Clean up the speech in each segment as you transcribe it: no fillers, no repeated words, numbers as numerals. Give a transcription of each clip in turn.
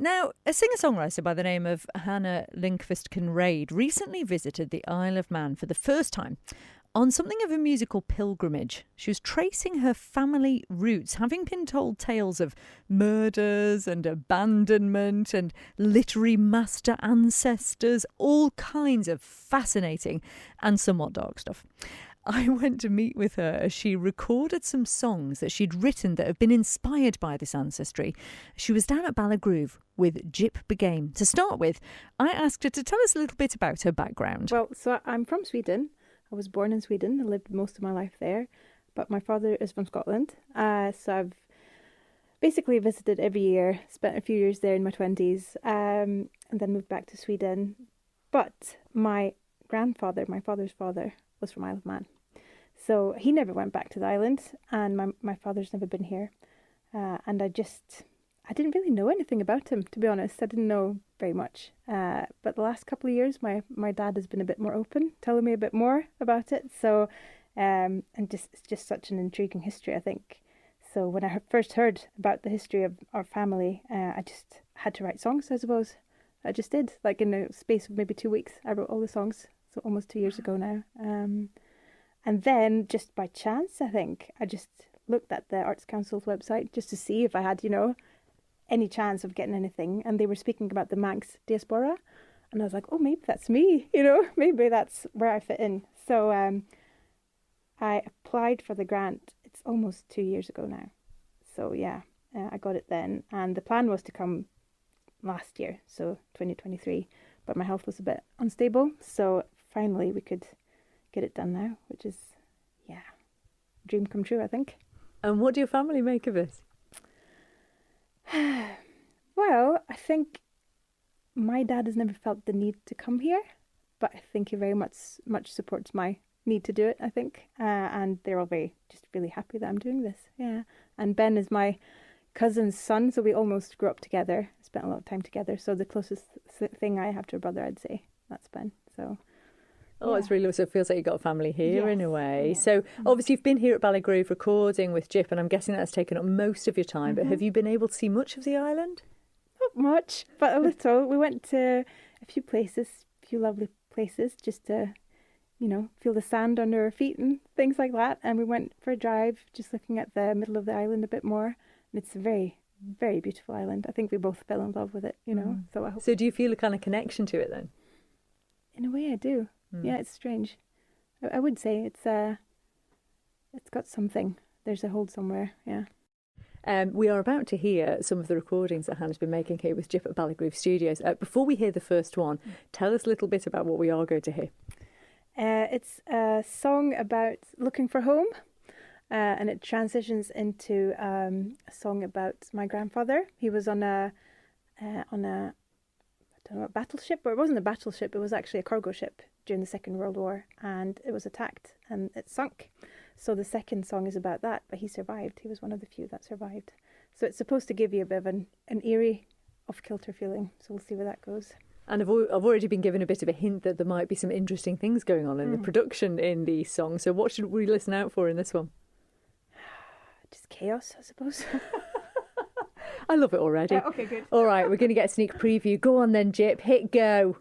Now, a singer-songwriter by the name of Hannah Lindqvist Kinrade recently visited the Isle of Man for the first time on something of a musical pilgrimage. She was tracing her family roots, having been told tales of murders and abandonment and literary master ancestors, all kinds of fascinating and somewhat dark stuff. I went to meet with her as she recorded some songs that she'd written that have been inspired by this ancestry. She was down at Ballagroove with Gyp Buggane. To start with, I asked her to tell us a little bit about her background. Well, so I'm from Sweden. I was born in Sweden. I lived most of my life there. But my father is from Scotland. So I've basically visited every year, spent a few years there in my 20s, and then moved back to Sweden. But my grandfather, my father's father, was from Isle of Man. So he never went back to the island, and my father's never been here. And I didn't really know anything about him, to be honest. I didn't know very much. But the last couple of years, my dad has been a bit more open, telling me a bit more about it. So, and it's just such an intriguing history, I think. So when I first heard about the history of our family, I just had to write songs, I suppose. I just did. Like in a space of maybe 2 weeks, I wrote all the songs. So almost 2 years ago now. And then just by chance, I think, I just looked at the Arts Council's website just to see if I had, any chance of getting anything. And they were speaking about the Manx diaspora. And I was like, oh, maybe that's me, maybe that's where I fit in. So I applied for the grant. It's almost 2 years ago now. So yeah, I got it then. And the plan was to come last year, so 2023. But my health was a bit unstable. So finally we could get it done now, which is, dream come true, I think. And what do your family make of this? Well, I think my dad has never felt the need to come here, but I think he very much supports my need to do it, I think. And they're all just really happy that I'm doing this. Yeah. And Ben is my cousin's son, so we almost grew up together, spent a lot of time together. So the closest thing I have to a brother, I'd say, that's Ben. So it's really so it feels like you've got a family here in a way. Yeah. So obviously you've been here at Ballagroove recording with Gyp, and I'm guessing that's taken up most of your time. But have you been able to see much of the island? Not much, but a little. We went to a few lovely places, just to, feel the sand under our feet and things like that. And we went for a drive, just looking at the middle of the island a bit more. And it's a very, very beautiful island. I think we both fell in love with it, So I hope. So do you feel a kind of connection to it then? In a way, I do. Yeah, it's strange. I would say it's got something. There's a hold somewhere. Yeah. We are about to hear some of the recordings that Hannah's been making here with Gyp at Ballagroove Studios. Before we hear the first one, tell us a little bit about what we are going to hear. It's a song about looking for home, and it transitions into a song about my grandfather. He was on a battleship, or it wasn't a battleship, it was actually a cargo ship during the Second World War, and it was attacked and it sunk. So the second song is about that, but he survived. He was one of the few that survived. So it's supposed to give you a bit of an eerie, off-kilter feeling. So we'll see where that goes. And I've already been given a bit of a hint that there might be some interesting things going on in the production in these songs. So what should we listen out for in this one? Just chaos, I suppose. I love it already. Okay, good. All right, we're going to get a sneak preview. Go on then, Gyp. Hit go.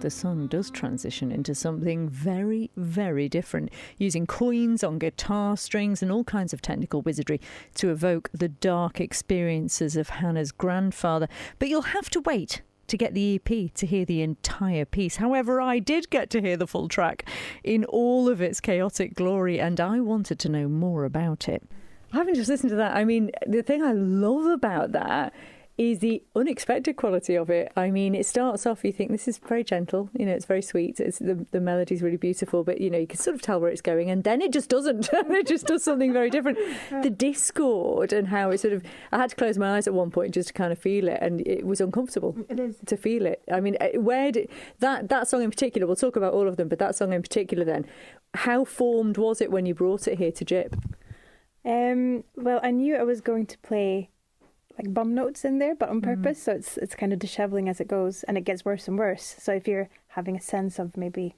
the song does transition into something very, very different, using coins on guitar strings and all kinds of technical wizardry to evoke the dark experiences of Hannah's grandfather. But you'll have to wait to get the EP to hear the entire piece. However, I did get to hear the full track in all of its chaotic glory, and I wanted to know more about it. I haven't just listened to that. I mean, the thing I love about that is the unexpected quality of it. I mean, it starts off, you think this is very gentle, it's very sweet, the melody's really beautiful, but you can sort of tell where it's going, and then it just doesn't. It just does something very different. The discord and how it sort of, I had to close my eyes at one point just to kind of feel it, and it was uncomfortable. It is to feel it. I mean, where did that song in particular, we'll talk about all of them, but that song in particular then, how formed was it when you brought it here to Gyp? Well, I knew I was going to play like bum notes in there, but on purpose, so it's kind of disheveling as it goes, and it gets worse and worse. So if you're having a sense of maybe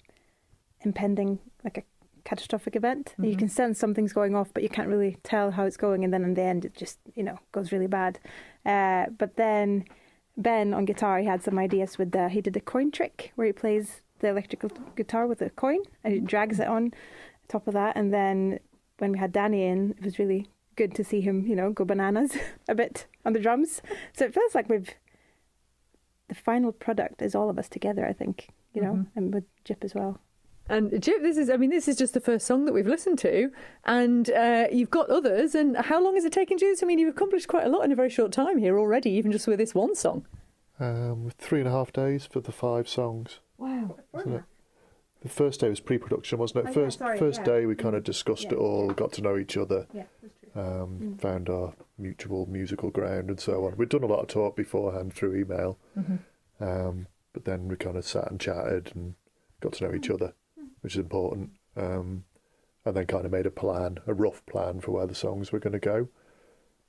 impending, like a catastrophic event, you can sense something's going off, but you can't really tell how it's going, and then in the end it just goes really bad. But then Ben on guitar, he had some ideas with he did a coin trick where he plays the electrical guitar with a coin and he drags it on top of that, and then when we had Danny in, it was really good to see him, go bananas a bit on the drums. So it feels like the final product is all of us together, I think, and with Gyp as well. And Gyp, this is just the first song that we've listened to, and you've got others. And how long has it taken you? I mean, you've accomplished quite a lot in a very short time here already, even just with this one song. 3.5 days for the 5 songs. Wow. Isn't it? The first day was pre-production, wasn't it? First day we kind of discussed it all, got to know each other, found our mutual musical ground and so on. We'd done a lot of talk beforehand through email, but then we kind of sat and chatted and got to know each other, which is important, and then kind of made a rough plan for where the songs were going to go,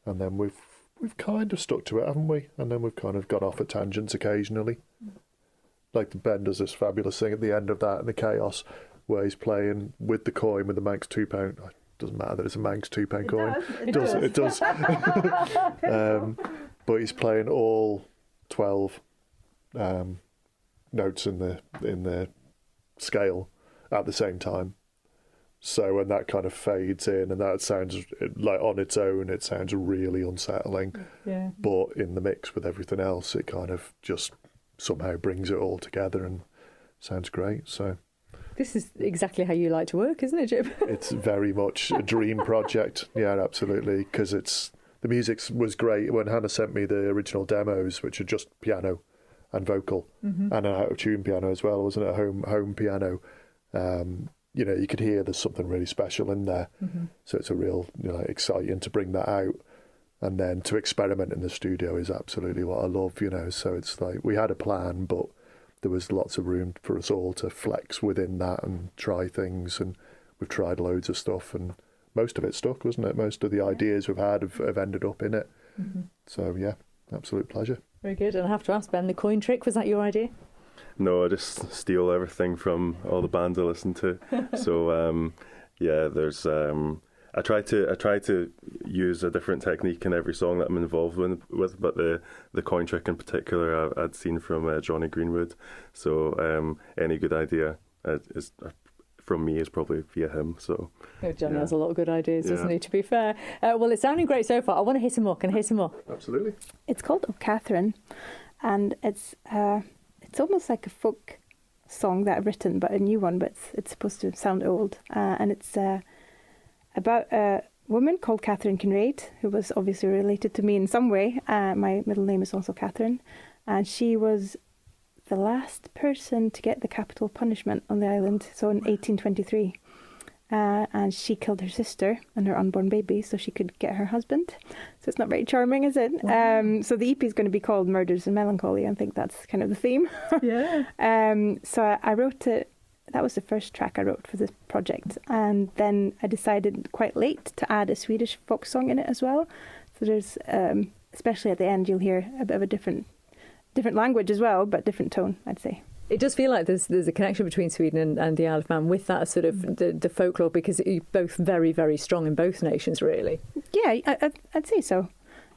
and then we've kind of stuck to it, haven't we? And then we've kind of gone off at tangents occasionally. Like Ben does this fabulous thing at the end of that in the chaos where he's playing with the coin, with the Manx £2. It doesn't matter that it's a Manx £2 coin. It does. But he's playing all 12 notes in the scale at the same time. So when that kind of fades in, and that sounds like on its own, it sounds really unsettling. Yeah. But in the mix with everything else, it kind of just somehow brings it all together and sounds great. So this is exactly how you like to work, isn't it, Gyp? It's very much a dream project. Yeah, absolutely. Because the music was great when Hannah sent me the original demos, which are just piano and vocal, and an out of tune piano as well, wasn't it? A home piano. You could hear there's something really special in there. So it's a real exciting to bring that out. And then to experiment in the studio is absolutely what I love, So it's like we had a plan, but there was lots of room for us all to flex within that and try things. And we've tried loads of stuff, and most of it stuck, wasn't it? Most of the ideas we've had have ended up in it. So, yeah, absolute pleasure. Very good. And I have to ask, Ben, the coin trick, was that your idea? No, I just steal everything from all the bands I listen to. So, there's... I try to use a different technique in every song that I'm involved with, but the coin trick in particular I'd seen from Johnny Greenwood. So any good idea from me is probably via him. So Johnny has a lot of good ideas, doesn't he? To be fair, well, it's sounding great so far. I want to hear some more. Can I hear some more? Absolutely. It's called "Oh Catherine," and it's almost like a folk song that I've written, but a new one. But it's supposed to sound old, and it's. About a woman called Catherine Kinrade, who was obviously related to me in some way. My middle name is also Catherine, and she was the last person to get the capital punishment on the island, so in 1823. And she killed her sister and her unborn baby so she could get her husband. So it's not very charming, is it? Wow. So the EP is going to be called Murders and Melancholy. I think that's kind of the theme. Yeah. So I wrote it. That was the first track I wrote for this project, and then I decided quite late to add a Swedish folk song in it as well. So there's, especially at the end, you'll hear a bit of a different language as well, but different tone, I'd say. It does feel like there's a connection between Sweden and the Isle of Man with that sort of the folklore, because you're both very, very strong in both nations, really. Yeah, I'd say so.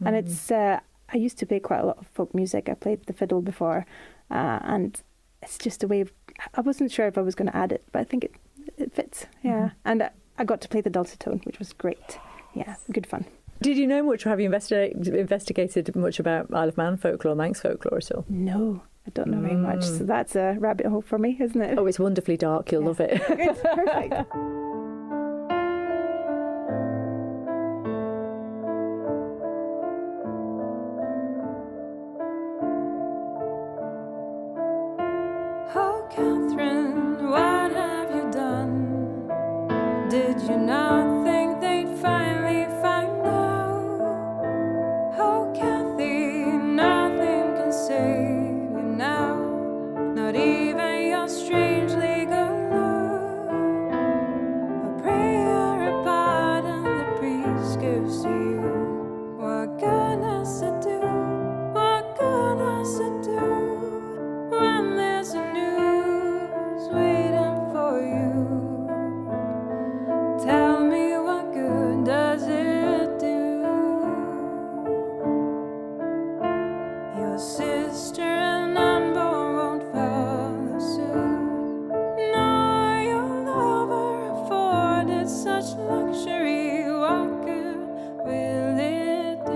And it's I used to play quite a lot of folk music. I played the fiddle before, and it's just a way of, I wasn't sure if I was going to add it, but I think it fits. Yeah. And I got to play the dulcet tone, which was great. Yeah, good fun. Did you know much, or have you investigated much about Isle of Man folklore, Manx folklore at all? No, I don't know very much. So that's a rabbit hole for me, isn't it? Oh, it's wonderfully dark. You'll love it. Good, perfect. Oh, Catherine, what have you done? Did you not think they'd finally find out? Oh, Kathy, nothing can save you now, not even your strangely good love. A prayer, a pardon the priest gives to you. What goodness to do? What goodness to do when there's a news waiting for you? Tell me, what good does it do? Your sister and unborn won't follow suit, nor your lover afforded such luxury. What good will it do?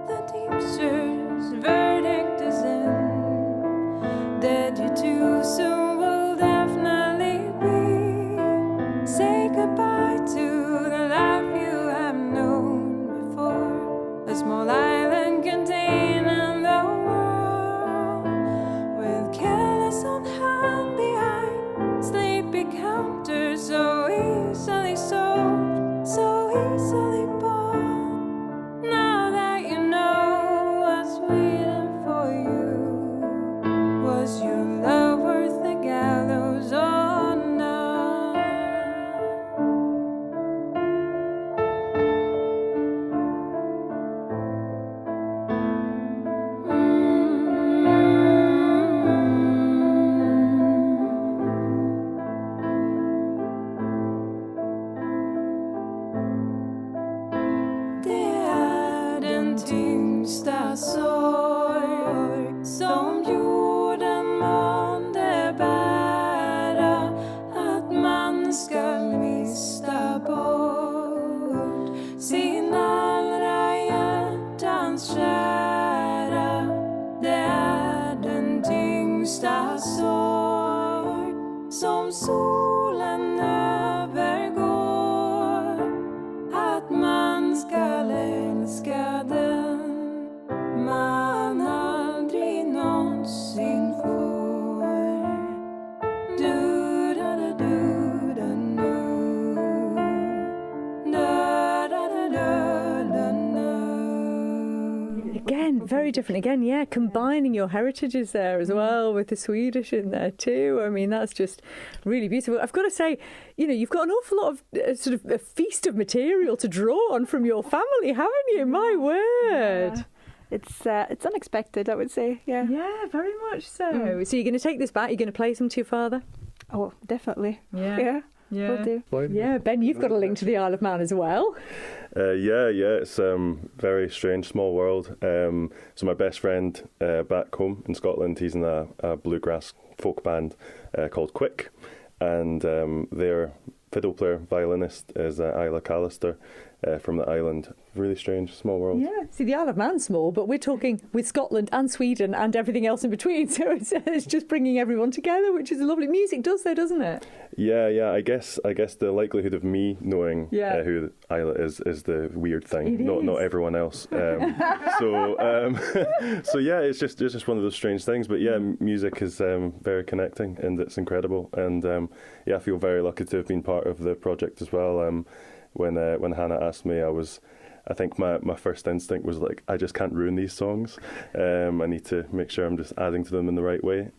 The Teamster's verdict is in. Dead you too soon will definitely be. Say goodbye to the life you have known before. A small island containing the world, with killers on hand behind sleepy counters, so easily sold, so easily bought. Now that you know what's waiting for you, was your love worth the gallows or not? Det är den tyngsta sorg som jorden månde bära, att man ska mista bort sin allra hjärtans kära. Det är den tyngsta sorg som solen övergår, att man skall älska den man aldrig någonsin får. Du da da du da nu, da da da da nu. Again, very different. Again, yeah, combining your heritages there as well with the Swedish in there too. I mean, that's just really beautiful. I've got to say, you know, you've got an awful lot of sort of a feast of material to draw on from your family, haven't you? My word. It's unexpected, I would say. Yeah. Yeah, very much so. So you're going to take this back? You're going to play some to your father? Oh, definitely. Yeah. Yeah. Will do. Fine. Yeah, Ben, you've got a link to the Isle of Man as well. Yeah, it's very strange, small world. So my best friend back home in Scotland, he's in a bluegrass folk band called Quick, and their fiddle player, violinist is Isla Callister from the island. really strange, small world. Yeah, see, the Isle of Man's small, but we're talking with Scotland and Sweden and everything else in between, so it's just bringing everyone together, which is lovely. Music does though, doesn't it? Yeah. I guess the likelihood of me knowing who Isla is the weird thing, not everyone else. So yeah, it's just one of those strange things. But yeah, music is very connecting and it's incredible. And I feel very lucky to have been part of the project as well. When Hannah asked me, I think my first instinct was like, I just can't ruin these songs. I need to make sure I'm just adding to them in the right way.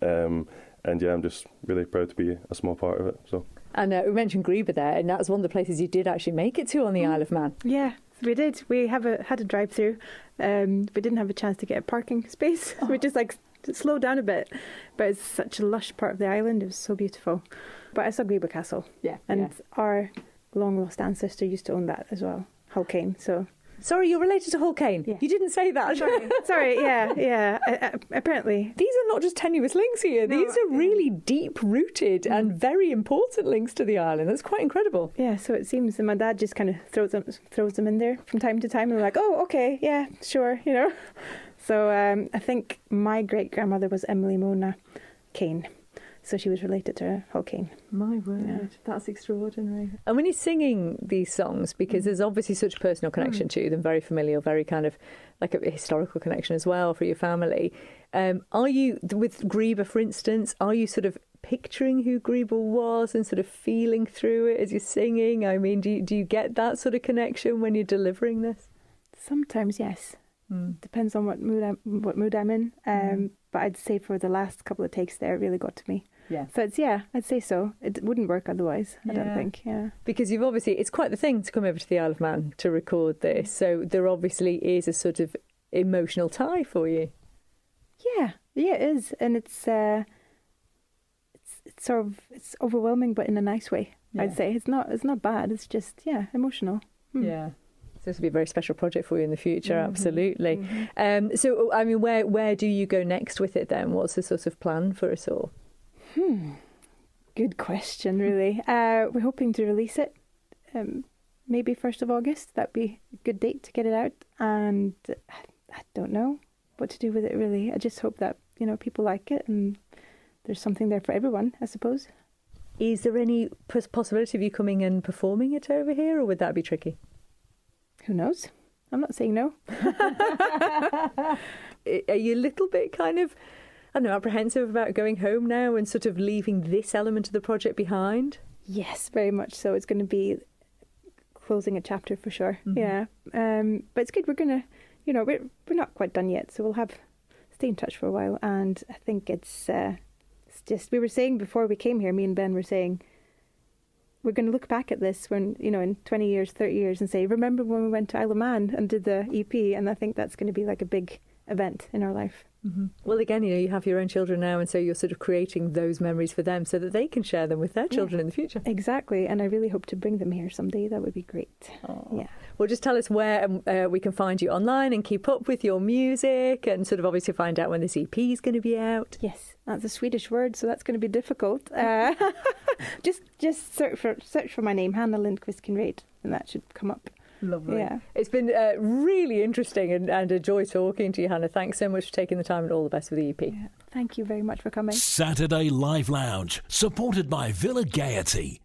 And yeah, I'm just really proud to be a small part of it. So. And we mentioned Greba there, and that's one of the places you did actually make it to on the Isle of Man. Yeah, we did. We had a drive-through. We didn't have a chance to get a parking space. We just slowed down a bit. But it's such a lush part of the island. It was so beautiful. But I saw Greba Castle. Yeah. And our long-lost ancestor used to own that as well, Hall Caine. So. Sorry, you're related to Hall Caine. Yeah. You didn't say that. Sorry. Yeah. Apparently. These are not just tenuous links here. No, these are really deep-rooted and very important links to the island. That's quite incredible. Yeah, so it seems. And my dad just kind of throws them in there from time to time. And we're like, oh, okay, yeah, sure, So I think my great-grandmother was Emily Mona Caine. So she was related to Hall Caine. My word, that's extraordinary. And when you're singing these songs, because there's obviously such a personal connection to them, very familial, very kind of like a historical connection as well for your family. Are you, with Greba, for instance, are you sort of picturing who Greba was and sort of feeling through it as you're singing? I mean, do you get that sort of connection when you're delivering this? Sometimes, yes. Depends on what mood I'm in. But I'd say for the last couple of takes there, it really got to me. Yeah. So I'd say so. It wouldn't work otherwise, I don't think. Yeah. Because you've obviously, it's quite the thing to come over to the Isle of Man to record this. So there obviously is a sort of emotional tie for you. Yeah, it is. And it's overwhelming, but in a nice way, I'd say. It's not bad. It's just, emotional. Yeah. So this will be a very special project for you in the future, absolutely. So, I mean, where do you go next with it then? What's the sort of plan for us all? Good question, really. We're hoping to release it maybe 1st of August. That'd be a good date to get it out. And I don't know what to do with it, really. I just hope that, people like it and there's something there for everyone, I suppose. Is there any possibility of you coming and performing it over here, or would that be tricky? Who knows? I'm not saying no. Are you a little bit kind of, apprehensive about going home now and sort of leaving this element of the project behind? Yes, very much so. It's going to be closing a chapter for sure. Yeah. But it's good. We're going to, we're not quite done yet, so we'll stay in touch for a while. And I think it's just, we were saying before we came here, me and Ben were saying, we're going to look back at this when, in 20 years, 30 years and say, remember when we went to Isle of Man and did the EP? And I think that's going to be like a big event in our life. Well, again, you have your own children now, and so you're sort of creating those memories for them so that they can share them with their children in the future. Exactly. And I really hope to bring them here someday. That would be great. Yeah. Well, just tell us where we can find you online and keep up with your music and sort of obviously find out when this EP is going to be out. Yes, that's a Swedish word, so that's going to be difficult. Just search for my name, Hannah Lindqvist Kinrade, and that should come up. Lovely. Yeah. It's been really interesting and a joy talking to you, Hannah. Thanks so much for taking the time, and all the best with the EP. Yeah. Thank you very much for coming. Saturday Live Lounge, supported by Villa Gaiety.